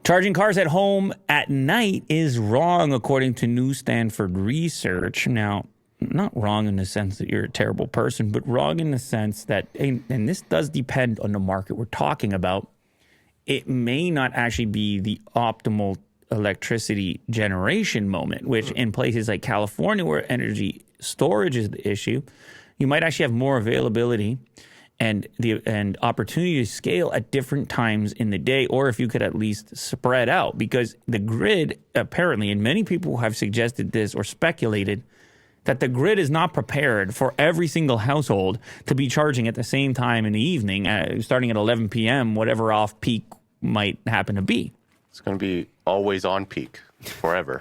Charging cars at home at night is wrong, according to new Stanford research. Now, not wrong in the sense that you're a terrible person, but wrong in the sense that, and this does depend on the market we're talking about, it may not actually be the optimal electricity generation moment, which in places like California, where energy storage is the issue, you might actually have more availability and opportunity to scale at different times in the day, or if you could at least spread out, because the grid apparently, and many people have suggested this or speculated, that the grid is not prepared for every single household to be charging at the same time in the evening, starting at 11 p.m., whatever off peak might happen to be. It's going to be always on peak forever.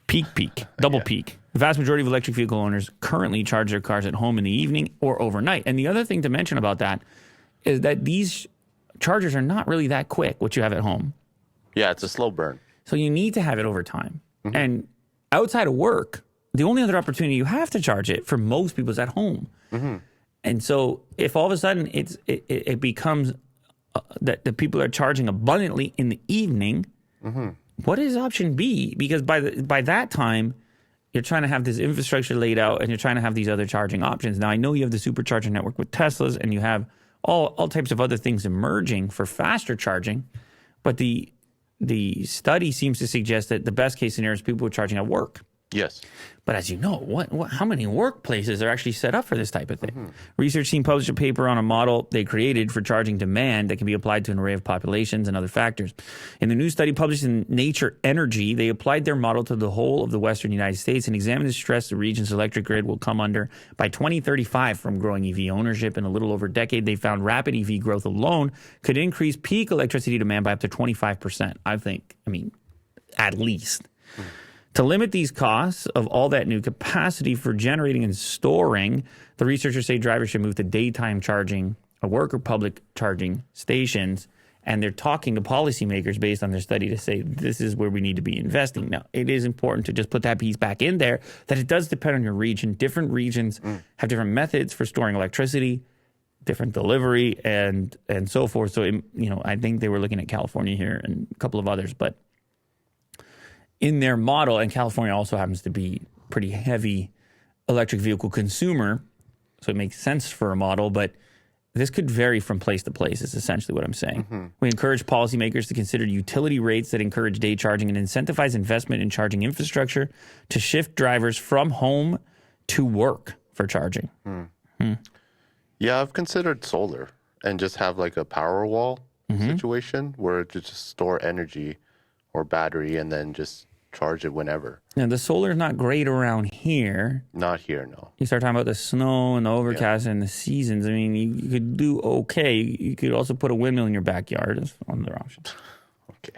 Peak, double peak. The vast majority of electric vehicle owners currently charge their cars at home in the evening or overnight. And the other thing to mention about that is that these chargers are not really that quick, what you have at home. Yeah, it's a slow burn. So you need to have it over time. Mm-hmm. And outside of work, the only other opportunity you have to charge it for most people is at home. Mm-hmm. And so if all of a sudden it becomes that the people are charging abundantly in the evening, mm-hmm. what is option B? Because by that time, you're trying to have this infrastructure laid out and you're trying to have these other charging options. Now, I know you have the supercharger network with Teslas and you have all types of other things emerging for faster charging, but the study seems to suggest that the best case scenario is people are charging at work. Yes. But as you know, how many workplaces are actually set up for this type of thing? Mm-hmm. Research team published a paper on a model they created for charging demand that can be applied to an array of populations and other factors. In the new study published in Nature Energy, they applied their model to the whole of the western United States and examined the stress the region's electric grid will come under by 2035 from growing EV ownership. In a little over a decade, they found rapid EV growth alone could increase peak electricity demand by up to 25%. At least. Mm-hmm. To limit these costs of all that new capacity for generating and storing, the researchers say drivers should move to daytime charging at work or public charging stations. And they're talking to policymakers based on their study to say this is where we need to be investing. Now, it is important to just put that piece back in there, that it does depend on your region. Different regions have different methods for storing electricity, different delivery, and so forth. So, I think they were looking at California here and a couple of others, but in their model, and California also happens to be pretty heavy electric vehicle consumer, so it makes sense for a model, but this could vary from place to place is essentially what I'm saying. Mm-hmm. We encourage policymakers to consider utility rates that encourage day charging and incentivize investment in charging infrastructure to shift drivers from home to work for charging. Yeah, I've considered solar and just have like a power wall situation where to just store energy or battery and then just charge it whenever. Now, the solar is not great around here. Not here, no. You start talking about the snow and the overcast and the seasons. I mean, you could do okay. You could also put a windmill in your backyard as one of their options. Okay.